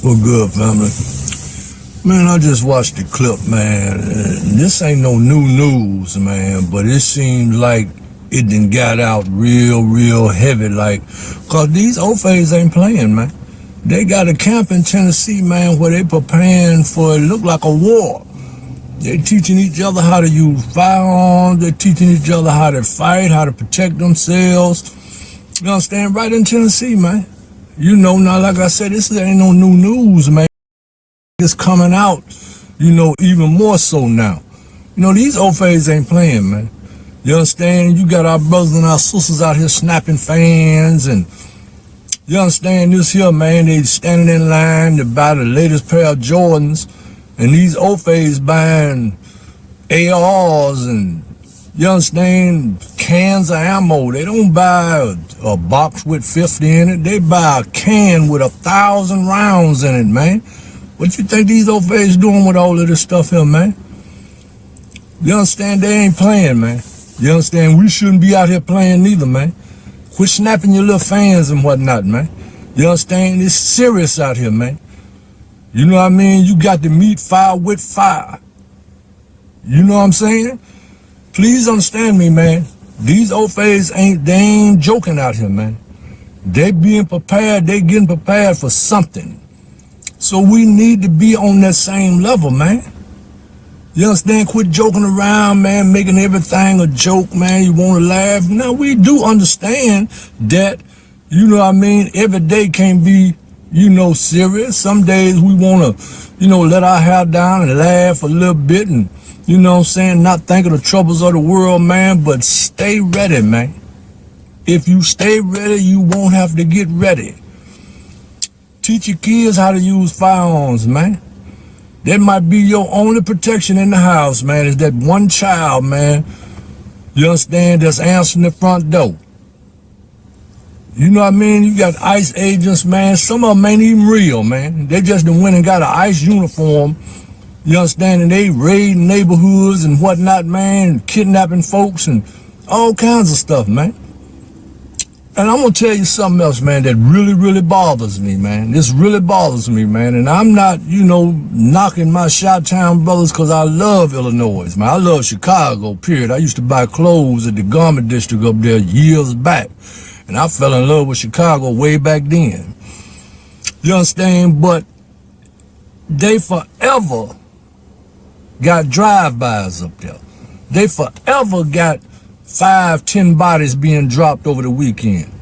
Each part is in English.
Well, good, family. Man, I just watched the clip, man. This ain't no new news, man, but it seems like it done got out real heavy, like, cause these OFAs ain't playing, man. They got a camp in Tennessee, man, where they preparing for it look like a war. They teaching each other how to use firearms. They're teaching each other how to fight, how to protect themselves. You understand? Right in Tennessee, man. You know, now, like I said, this ain't no new news, man. It's coming out, you know, even more so now. You know, these OFAs ain't playing, man. You understand? You got our brothers and our sisters out here snapping fans, and you understand this here, man, they standing in line to buy the latest pair of Jordans, and these OFAs buying ARs and, you understand, cans of ammo. They don't buy a box with 50 in it. They buy a can with 1,000 rounds in it, man. What you think these OFAs doing with all of this stuff here, man? You understand? They ain't playing, man. You understand? We shouldn't be out here playing neither, man. Quit snapping your little fans and whatnot, man. You understand? It's serious out here, man. You know what I mean? You got to meet fire with fire. You know what I'm saying? Please understand me, man. These OFAs they ain't joking out here, man. They being prepared. They getting prepared for something. So we need to be on that same level, man. You understand? Quit joking around, man, making everything a joke, man. You want to laugh. Now, we do understand that, you know what I mean, every day can't be, you know, serious. Some days we want to, you know, let our hair down and laugh a little bit and, you know what I'm saying, not think of the troubles of the world, man, but stay ready, man. If you stay ready, you won't have to get ready. Teach your kids how to use firearms, man. That might be your only protection in the house, man, is that one child, man, you understand, that's answering the front door. You know what I mean? You got ICE agents, man. Some of them ain't even real, man. They just done went and got an ICE uniform, you understand, and they raiding neighborhoods and whatnot, man, kidnapping folks and all kinds of stuff, man. And I'm going to tell you something else, man, that really bothers me, man. This really bothers me, man. And I'm not, you know, knocking my Chi-Town brothers because I love Illinois, man. I love Chicago, period. I used to buy clothes at the garment district up there years back. And I fell in love with Chicago way back then. You understand? But they forever got drive-bys up there. They forever got 5-10 bodies being dropped over the weekend.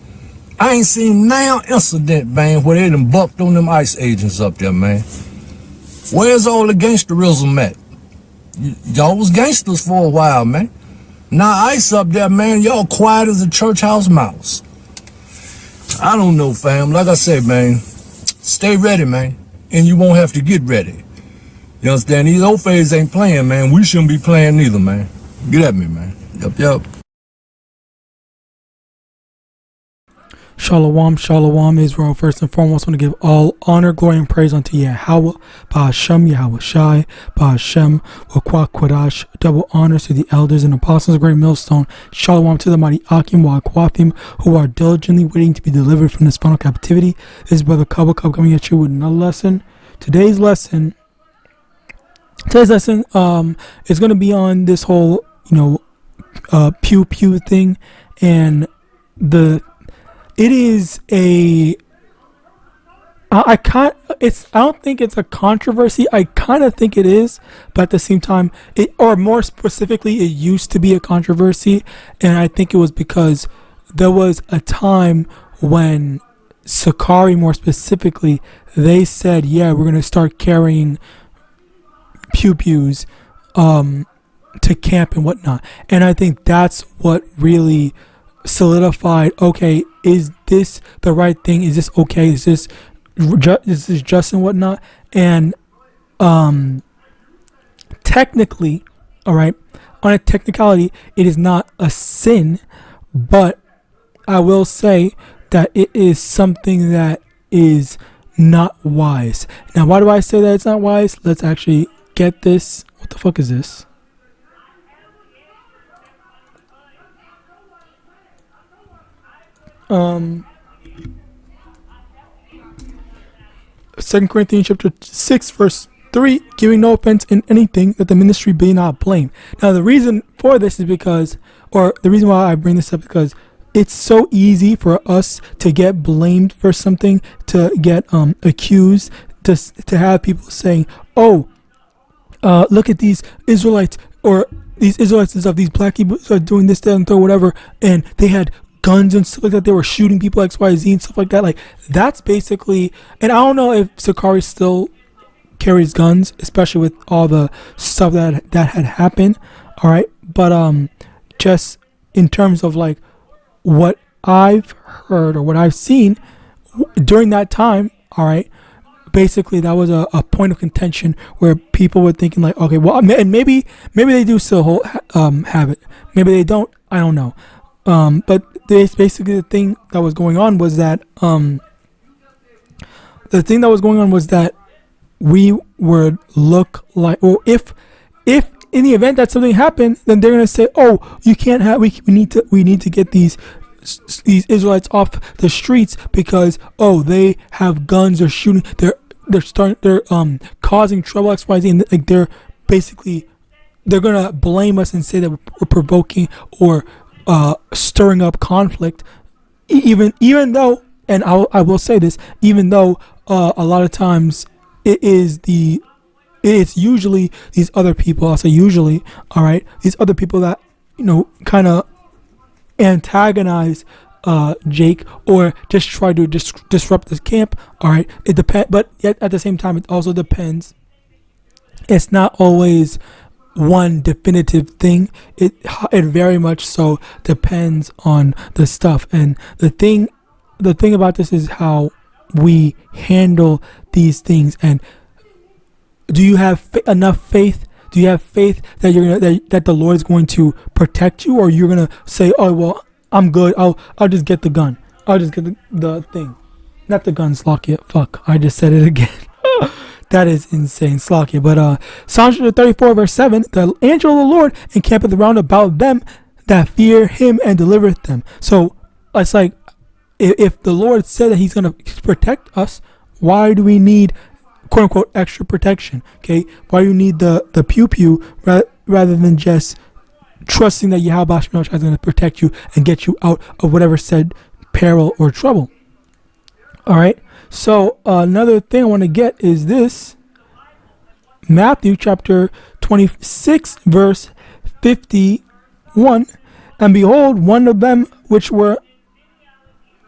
I ain't seen now incident, man, where they done bucked on them ICE agents up there, man. Where's all the gangsterism at? Y'all was gangsters for a while, man. Now ICE up there, man, y'all quiet as a church house mouse. I don't know, fam. Like I said, man, stay ready, man, and you won't have to get ready. You understand? These OFAs ain't playing, man. We shouldn't be playing neither, man. Get at me, man. Yup. Shalom, Israel. First and foremost, I want to give all honor, glory, and praise unto YAHAWAH, BaHashem, YAHAWASHI, BaHashem, Wakwah Quadash. Double honors to the elders and apostles of Great Millstone. Shalom to the mighty Akim, Wa'akwafim, who are diligently waiting to be delivered from this final captivity. This is Brother Cub coming at you with another lesson. Today's lesson is going to be on this whole, pew thing, and it is I don't think it's a controversy. I kind of think it is, but at the same time, or more specifically, it used to be a controversy, and I think it was because there was a time when Sakari, more specifically, they said, yeah, we're going to start carrying pews to camp and whatnot. And I think that's what really solidified, okay, is this the right thing? Is this okay? Is this just and whatnot? And technically, all right, on a technicality, it is not a sin, but I will say that it is something that is not wise. Now, why do I say that it's not wise? Let's actually get this. What the fuck is this? 2 Corinthians chapter 6 verse 3, giving no offense in anything that the ministry be not blamed. Now the reason for this is because, or the reason why I bring this up, because it's so easy for us to get blamed for something, to get accused, to have people saying, oh, look at these Israelites, or these Israelites and stuff, these black people are doing this, that, and third, whatever, and they had guns and stuff like that, they were shooting people XYZ and stuff like that. Like, that's basically, and I don't know if Sakari still carries guns, especially with all the stuff that had happened, all right, but just in terms of like what I've heard or what I've seen during that time, all right, basically that was a point of contention where people were thinking like, okay, well, and maybe they do still have it, maybe they don't, I don't know, but this basically the thing that was going on was that we would look like, or if in the event that something happened, then they're gonna say, oh, you can't have, we need to get these Israelites off the streets because, oh, they have guns, they're shooting, they're causing trouble XYZ, and like they're gonna blame us and say that we're provoking or stirring up conflict, even though, and I will say this, even though a lot of times it's usually these other people, I'll say usually, all right, these other people that, you know, kind of antagonize Jake or just try to disrupt this camp, all right, it depends, but yet at the same time it also depends. It's not always one definitive thing. It very much so depends on the stuff, and the thing about this is how we handle these things. And do you have enough faith? Do you have faith that that the Lord is going to protect you, or you're gonna say, oh well, I'm good, I'll just get the gun, I'll just get the thing, not the gun, Slakia, fuck, I just said it again. That is insane, Slakia. But Psalm 34 verse 7, the angel of the Lord encampeth round about them that fear him and delivereth them. So it's like, if the Lord said that he's going to protect us, why do we need, quote unquote, extra protection? Okay, why do you need the pew rather than just trusting that YAHAWASHI is going to protect you and get you out of whatever said peril or trouble? All right, so another thing I want to get is this, Matthew chapter 26 verse 51, and behold, one of them which were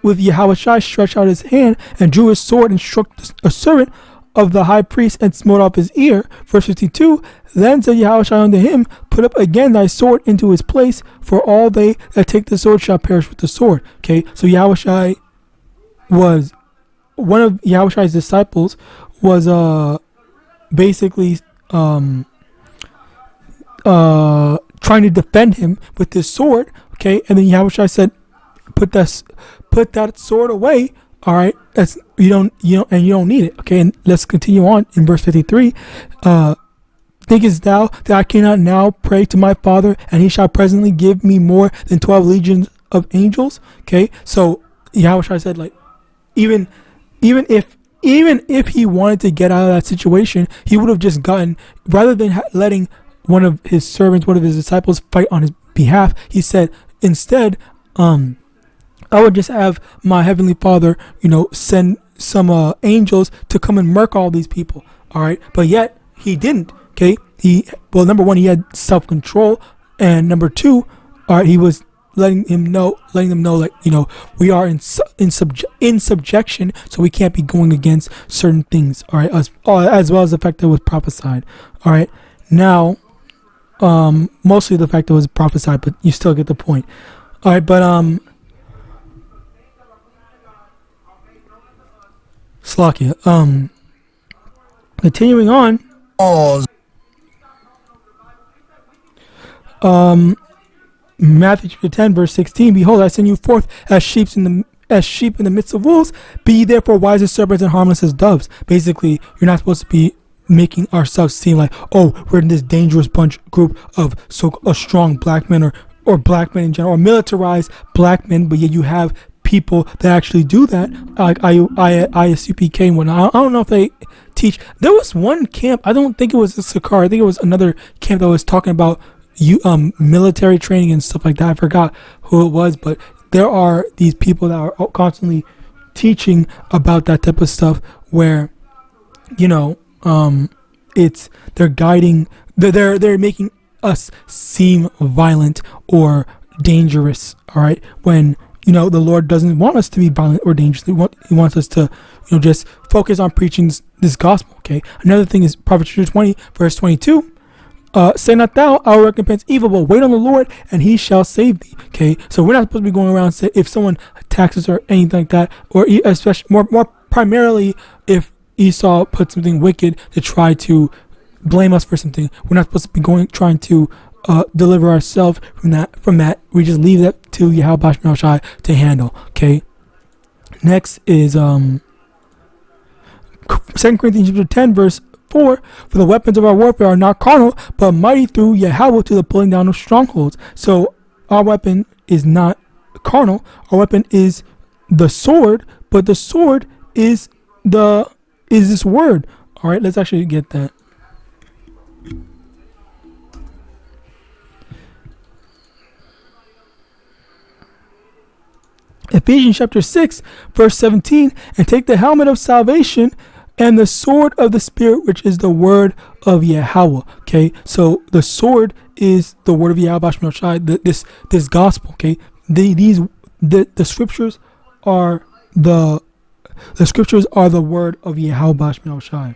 with Yahawashi stretched out his hand and drew his sword and struck a servant of the high priest and smote off his ear. Verse 52, then said Yahawashi unto him, put up again thy sword into his place, for all they that take the sword shall perish with the sword. Okay, so Yahawashi was, one of Yahawashi's disciples was basically trying to defend him with his sword. Okay, and then Yahawashi said, put that sword away. All right, that's you don't need it. Okay, and let's continue on in verse 53. Thinkest thou that I cannot now pray to my Father, and he shall presently give me more than 12 legions of angels? Okay, so Yahweh said, like, even if he wanted to get out of that situation, he would have just gotten, rather than letting one of his servants, one of his disciples fight on his behalf, he said, instead, I would just have my heavenly Father, send some angels to come and murk all these people. All right, but yet he didn't. Okay, number one, he had self-control, and number two, all right, he was letting them know, like, we are in subjection, so we can't be going against certain things. All right, as well as the fact that it was prophesied. All right, now, mostly the fact that it was prophesied, but you still get the point. All right, but Slakia. Continuing on. Matthew chapter 10 verse 16. Behold, I send you forth as sheep in the midst of wolves. Be ye therefore wise as serpents and harmless as doves. Basically, you're not supposed to be making ourselves seem like, oh, we're in this dangerous group of strong black men or black men in general, or militarized black men, but yet you have people that actually do that, like ISUPK and whatnot. I don't know if they teach. There was one camp, I don't think it was a Sakar, I think it was another camp that was talking about military training and stuff like that. I forgot who it was, but there are these people that are constantly teaching about that type of stuff where, you know, they're guiding, they're making us seem violent or dangerous, all right, when, you know, the Lord doesn't want us to be violent or dangerous. He wants us to, you know, just focus on preaching this gospel. Okay. Another thing is Proverbs 20 verse 22. Say not thou, I will recompense evil, but wait on the Lord, and he shall save thee. Okay, so we're not supposed to be going around and say if someone attacks us or anything like that, or especially more primarily if Esau put something wicked to try to blame us for something. We're not supposed to be trying to deliver ourselves from that. We just leave that to YAHAWAH to handle. Okay. Next is 2 Corinthians chapter 10 verse 4, for the weapons of our warfare are not carnal, but mighty through Yahweh to the pulling down of strongholds. So our weapon is not carnal. Our weapon is the sword, but the sword is this word. All right, let's actually get that. Ephesians chapter 6 verse 17, and take the helmet of salvation and the sword of the Spirit, which is the word of Yahweh. Okay, so the sword is the word of Yahweh, this gospel. Okay, the scriptures are the scriptures are the word of Yahweh.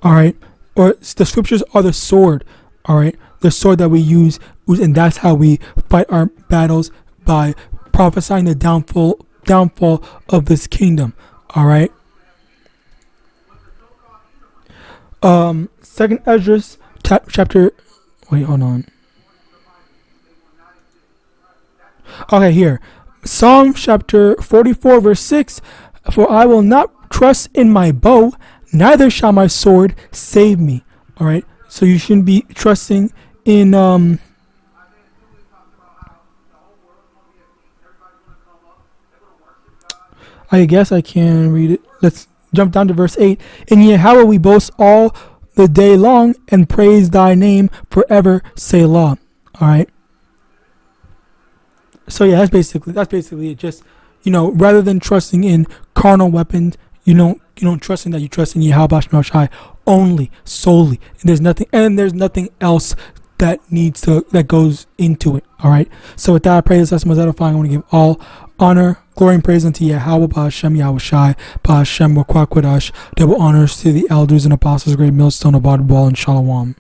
All right, or the scriptures are the sword. All right, the sword that we use, and that's how we fight our battles, by prophesying the downfall of this kingdom. All right. Second Esdras chapter. Wait, hold on. Okay, here. Psalm chapter 44 verse 6. For I will not trust in my bow, neither shall my sword save me. All right. So you shouldn't be trusting in I guess I can read it. Let's jump down to verse 8. In Yahweh we boast all the day long and praise thy name forever, Selah. All right. So yeah, that's basically it. Just, you know, rather than trusting in carnal weapons, you don't trust in that. You trust in Yahweh only, solely. And there's nothing else that goes into it. All right. So with that, I pray this lesson was edifying. I want to give all honor, glory, and praise unto Yahweh, Ba'ashem, Yahawashi, Ba'ashem, Wakwakwadosh. Double honors to the elders and apostles, great millstone, abode wall, and shalom.